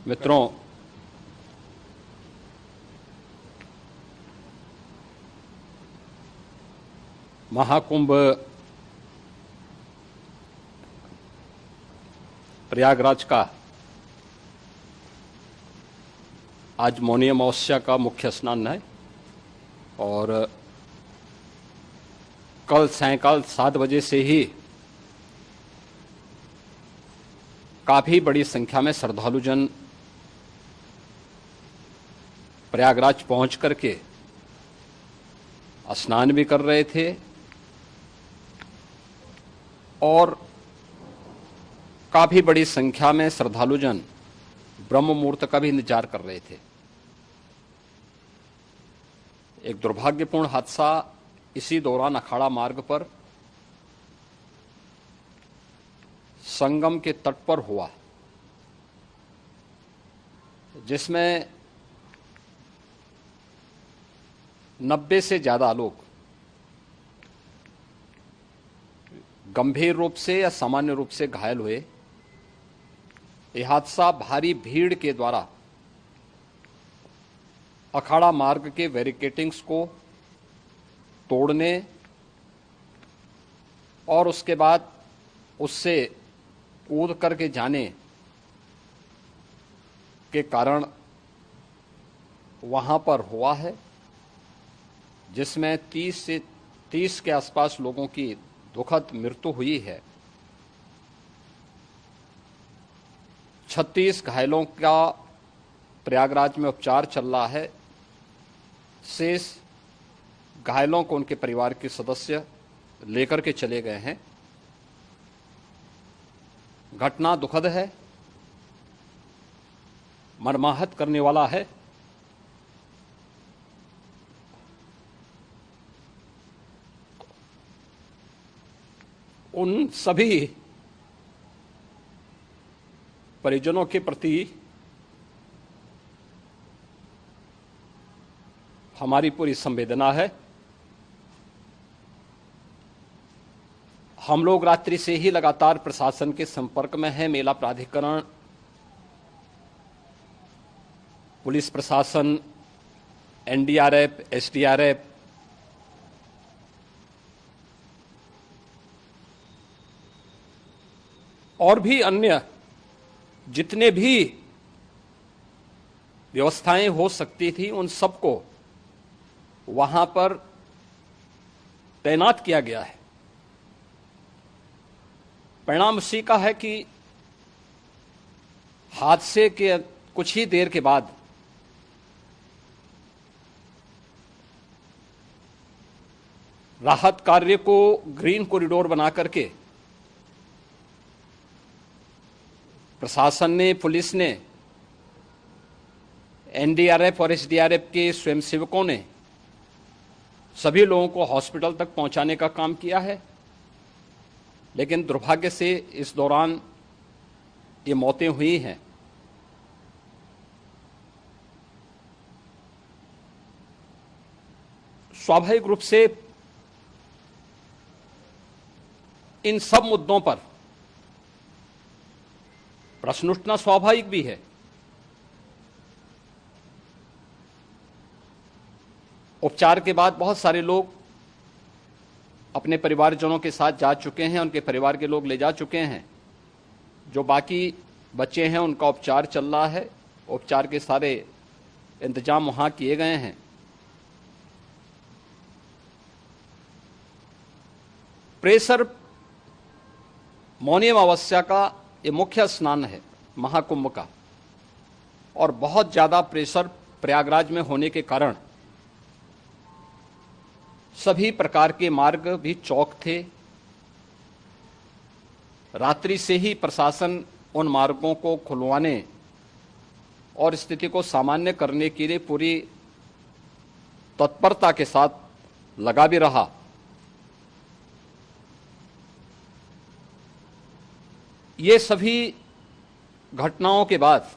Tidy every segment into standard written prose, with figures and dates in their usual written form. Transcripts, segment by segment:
मित्रों, महाकुंभ प्रयागराज का आज मौनी अमावस्या का मुख्य स्नान है और कल सायंकाल 7 बजे से ही काफी बड़ी संख्या में श्रद्धालुजन प्रयागराज पहुंच करके स्नान भी कर रहे थे और काफी बड़ी संख्या में श्रद्धालुजन ब्रह्म मुहूर्त का भी इंतजार कर रहे थे। एक दुर्भाग्यपूर्ण हादसा इसी दौरान अखाड़ा मार्ग पर संगम के तट पर हुआ, जिसमें 90 से ज्यादा लोग गंभीर रूप से या सामान्य रूप से घायल हुए। यह हादसा भारी भीड़ के द्वारा अखाड़ा मार्ग के बैरिकेडिंग्स को तोड़ने और उसके बाद उससे कूद करके जाने के कारण वहां पर हुआ है, जिसमें 30 के आसपास लोगों की दुखद मृत्यु हुई है। 36 घायलों का प्रयागराज में उपचार चल रहा है। शेष घायलों को उनके परिवार के सदस्य लेकर के चले गए हैं। घटना दुखद है, मर्माहत करने वाला है। उन सभी परिजनों के प्रति हमारी पूरी संवेदना है। हम लोग रात्रि से ही लगातार प्रशासन के संपर्क में हैं। मेला प्राधिकरण, पुलिस प्रशासन, एनडीआरएफ, एसडीआरएफ, और भी अन्य जितने भी व्यवस्थाएं हो सकती थी उन सबको वहां पर तैनात किया गया है। परिणाम इसी का है कि हादसे के कुछ ही देर के बाद राहत कार्य को ग्रीन कॉरिडोर बना करके प्रशासन ने, पुलिस ने, एनडीआरएफ और एसडीआरएफ के स्वयंसेवकों ने सभी लोगों को हॉस्पिटल तक पहुंचाने का काम किया है। लेकिन दुर्भाग्य से इस दौरान ये मौतें हुई हैं। स्वाभाविक रूप से इन सब मुद्दों पर प्रश्न उठना स्वाभाविक भी है। उपचार के बाद बहुत सारे लोग अपने परिवारजनों के साथ जा चुके हैं, उनके परिवार के लोग ले जा चुके हैं। जो बाकी बच्चे हैं उनका उपचार चल रहा है। उपचार के सारे इंतजाम वहां किए गए हैं। प्रेशर मौनी अमावस्या का ये मुख्य स्नान है महाकुंभ का, और बहुत ज्यादा प्रेशर प्रयागराज में होने के कारण सभी प्रकार के मार्ग भी चौक थे। रात्रि से ही प्रशासन उन मार्गों को खुलवाने और स्थिति को सामान्य करने के लिए पूरी तत्परता के साथ लगा भी रहा। ये सभी घटनाओं के बाद,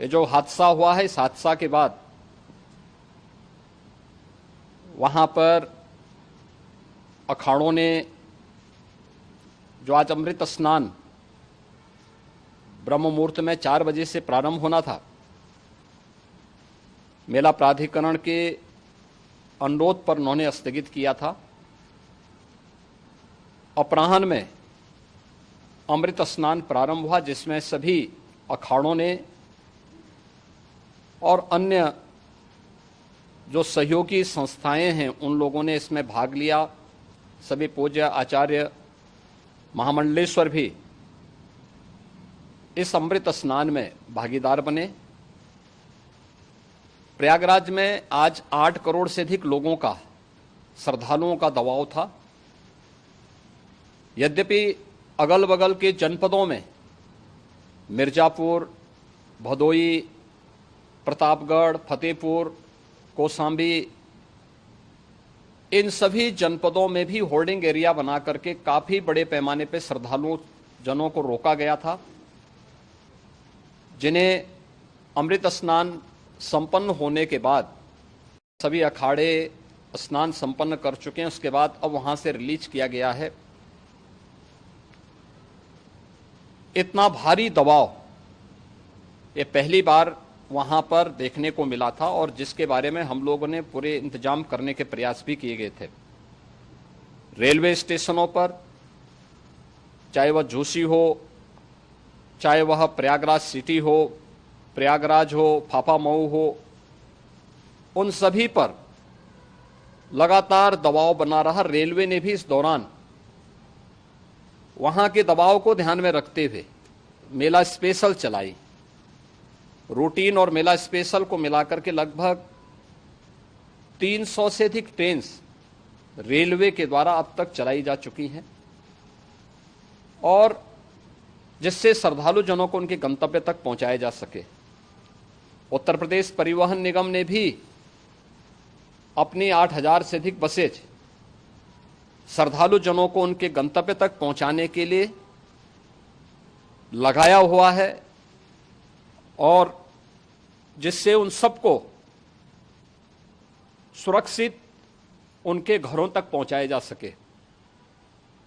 ये जो हादसा हुआ है, इस हादसा के बाद वहां पर अखाड़ों ने जो आज अमृत स्नान ब्रह्म मुहूर्त में 4 बजे से प्रारंभ होना था। मेला प्राधिकरण के अनुरोध पर उन्होंने स्थगित किया था। अपराह्न में अमृत स्नान प्रारंभ हुआ, जिसमें सभी अखाड़ों ने और अन्य जो सहयोगी संस्थाएं हैं उन लोगों ने इसमें भाग लिया। सभी पूज्य आचार्य महामंडलेश्वर भी इस अमृत स्नान में भागीदार बने। प्रयागराज में आज 8 करोड़ से अधिक लोगों का, श्रद्धालुओं का दबाव था। यद्यपि अगल बगल के जनपदों में मिर्जापुर, भदोई, प्रतापगढ़, फतेहपुर, कौशाम्बी, इन सभी जनपदों में भी होल्डिंग एरिया बना करके काफी बड़े पैमाने पर श्रद्धालुओं जनों को रोका गया था, जिन्हें अमृत स्नान संपन्न होने के बाद, सभी अखाड़े स्नान संपन्न कर चुके हैं, उसके बाद अब वहां से रिलीज किया गया है। इतना भारी दबाव ये पहली बार वहां पर देखने को मिला था, और जिसके बारे में हम लोगों ने पूरे इंतजाम करने के प्रयास भी किए गए थे। रेलवे स्टेशनों पर, चाहे वह झूसी हो, चाहे वह प्रयागराज सिटी हो, प्रयागराज हो, फाफामऊ हो, उन सभी पर लगातार दबाव बना रहा। रेलवे ने भी इस दौरान वहां के दबाव को ध्यान में रखते हुए मेला स्पेशल चलाई। रूटीन और मेला स्पेशल को मिलाकर के लगभग 300 से अधिक ट्रेन रेलवे के द्वारा अब तक चलाई जा चुकी हैं, और जिससे श्रद्धालु जनों को उनके गंतव्य तक पहुंचाया जा सके। उत्तर प्रदेश परिवहन निगम ने भी अपनी 8000 से अधिक बसेज श्रद्धालु जनों को उनके गंतव्य तक पहुंचाने के लिए लगाया हुआ है, और जिससे उन सबको सुरक्षित उनके घरों तक पहुंचाया जा सके।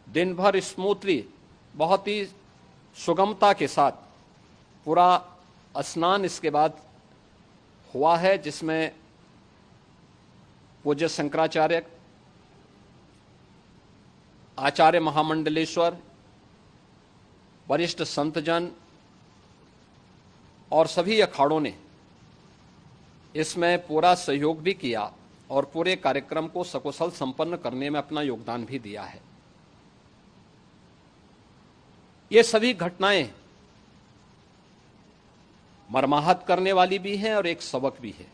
दिन भर स्मूथली, बहुत ही सुगमता के साथ पूरा स्नान इसके बाद हुआ है, जिसमें पूज्य शंकराचार्य, आचार्य महामंडलेश्वर, वरिष्ठ संतजन और सभी अखाड़ों ने इसमें पूरा सहयोग भी किया और पूरे कार्यक्रम को सकुशल संपन्न करने में अपना योगदान भी दिया है। ये सभी घटनाएं मर्माहत करने वाली भी हैं और एक सबक भी है,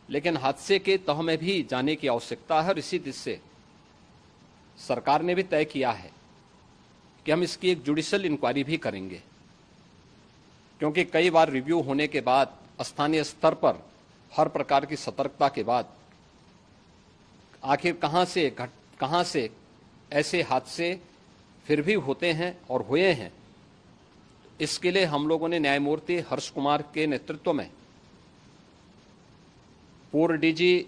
लेकिन हादसे के तह में भी जाने की आवश्यकता है, और इसी दिशा से सरकार ने भी तय किया है कि हम इसकी एक जुडिशियल इंक्वायरी भी करेंगे, क्योंकि कई बार रिव्यू होने के बाद स्थानीय स्तर पर हर प्रकार की सतर्कता के बाद आखिर कहां से ऐसे हादसे फिर भी होते हैं और हुए हैं। इसके लिए हम लोगों ने न्यायमूर्ति हर्ष कुमार के नेतृत्व में पूर्व डीजी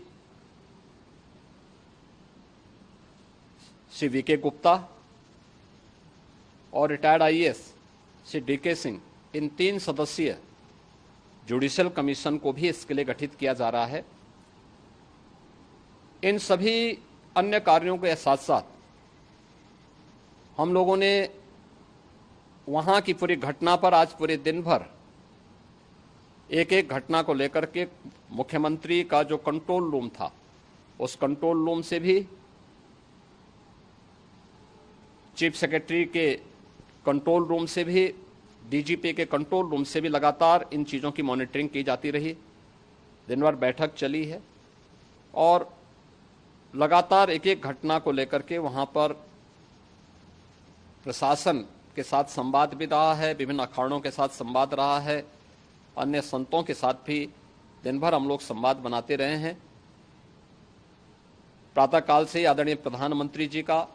श्री वीके गुप्ता और retired IAS Shri DK Singh, इन 3 सदस्यीय जुडिशियल कमीशन को भी इसके लिए गठित किया जा रहा है। इन सभी अन्य कार्यों के साथ साथ हम लोगों ने वहां की पूरी घटना पर आज पूरे दिन भर एक एक घटना को लेकर के मुख्यमंत्री का जो कंट्रोल रूम था, उस कंट्रोल रूम से भी, चीफ सेक्रेटरी के कंट्रोल रूम से भी, डीजीपी के कंट्रोल रूम से भी लगातार इन चीज़ों की मॉनिटरिंग की जाती रही। दिन भर बैठक चली है और लगातार एक एक घटना को लेकर के वहाँ पर प्रशासन के साथ संवाद भी रहा है, विभिन्न अखाड़ों के साथ संवाद रहा है, अन्य संतों के साथ भी दिन भर हम लोग संवाद बनाते रहे हैं। प्रातःकाल से आदरणीय प्रधानमंत्री जी का,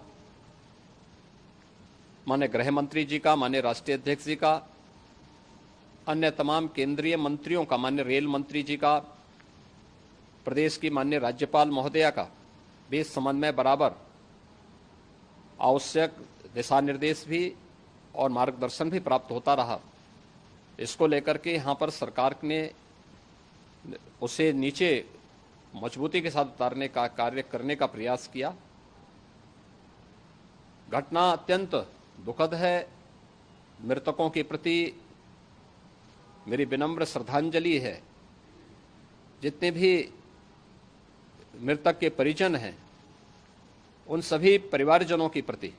माननीय गृह मंत्री जी का, माननीय राष्ट्रीय अध्यक्ष जी का, अन्य तमाम केंद्रीय मंत्रियों का, माननीय रेल मंत्री जी का, प्रदेश की माननीय राज्यपाल महोदया का भी इस संबंध में बराबर आवश्यक दिशा निर्देश भी और मार्गदर्शन भी प्राप्त होता रहा। इसको लेकर के यहाँ पर सरकार ने उसे नीचे मजबूती के साथ उतारने का कार्य करने का प्रयास किया। घटना अत्यंत दुखद है। मृतकों के प्रति मेरी विनम्र श्रद्धांजलि है। जितने भी मृतक के परिजन हैं, उन सभी परिवारजनों के प्रति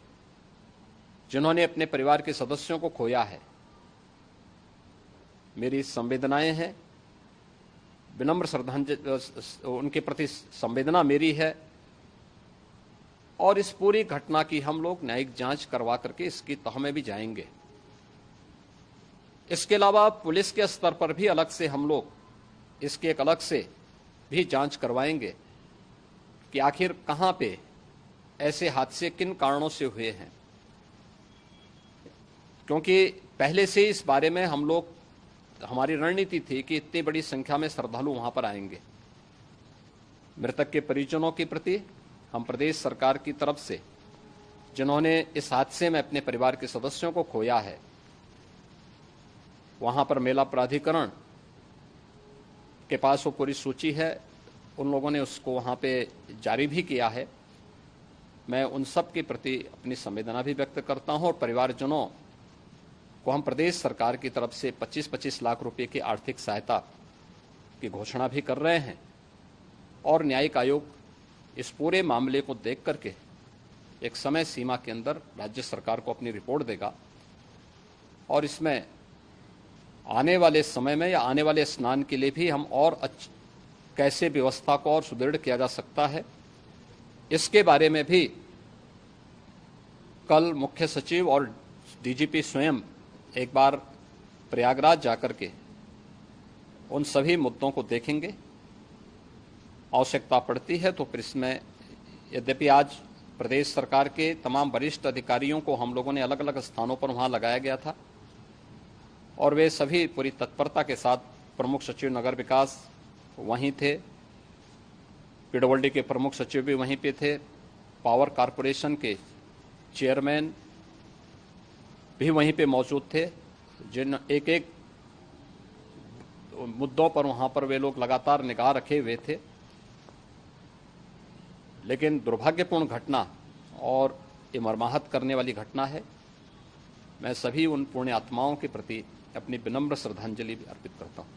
जिन्होंने अपने परिवार के सदस्यों को खोया है, मेरी संवेदनाएं हैं। विनम्र श्रद्धांजलि उनके प्रति संवेदना मेरी है। और इस पूरी घटना की हम लोग न्यायिक जांच करवा करके इसकी तह में भी जाएंगे। इसके अलावा पुलिस के स्तर पर भी अलग से हम लोग इसके एक अलग से भी जांच करवाएंगे कि आखिर कहां पे ऐसे हादसे किन कारणों से हुए हैं, क्योंकि पहले से इस बारे में हम लोग हमारी रणनीति थी कि इतनी बड़ी संख्या में श्रद्धालु वहां पर आएंगे। मृतक के परिजनों के प्रति हम प्रदेश सरकार की तरफ से, जिन्होंने इस हादसे में अपने परिवार के सदस्यों को खोया है, वहां पर मेला प्राधिकरण के पास वो पूरी सूची है, उन लोगों ने उसको वहां पे जारी भी किया है। मैं उन सब के प्रति अपनी संवेदना भी व्यक्त करता हूं और परिवारजनों को हम प्रदेश सरकार की तरफ से 25-25 लाख रुपए की आर्थिक सहायता की घोषणा भी कर रहे हैं। और न्यायिक आयोग इस पूरे मामले को देख करके एक समय सीमा के अंदर राज्य सरकार को अपनी रिपोर्ट देगा और इसमें आने वाले समय में या आने वाले स्नान के लिए भी हम और कैसे व्यवस्था को और सुदृढ़ किया जा सकता है, इसके बारे में भी कल मुख्य सचिव और डीजीपी स्वयं एक बार प्रयागराज जाकर के उन सभी मुद्दों को देखेंगे। आवश्यकता पड़ती है तो फिर इसमें, यद्यपि आज प्रदेश सरकार के तमाम वरिष्ठ अधिकारियों को हम लोगों ने अलग अलग स्थानों पर वहां लगाया गया था और वे सभी पूरी तत्परता के साथ, प्रमुख सचिव नगर विकास वहीं थे, पीडब्ल्यूडी के प्रमुख सचिव भी वहीं पे थे, पावर कारपोरेशन के चेयरमैन भी वहीं पे मौजूद थे, जिन एक एक मुद्दों पर वहां पर वे लोग लगातार निगाह रखे हुए थे। लेकिन दुर्भाग्यपूर्ण घटना और ये मर्माहत करने वाली घटना है। मैं सभी उन पुण्य आत्माओं के प्रति अपनी विनम्र श्रद्धांजलि भी अर्पित करता हूं।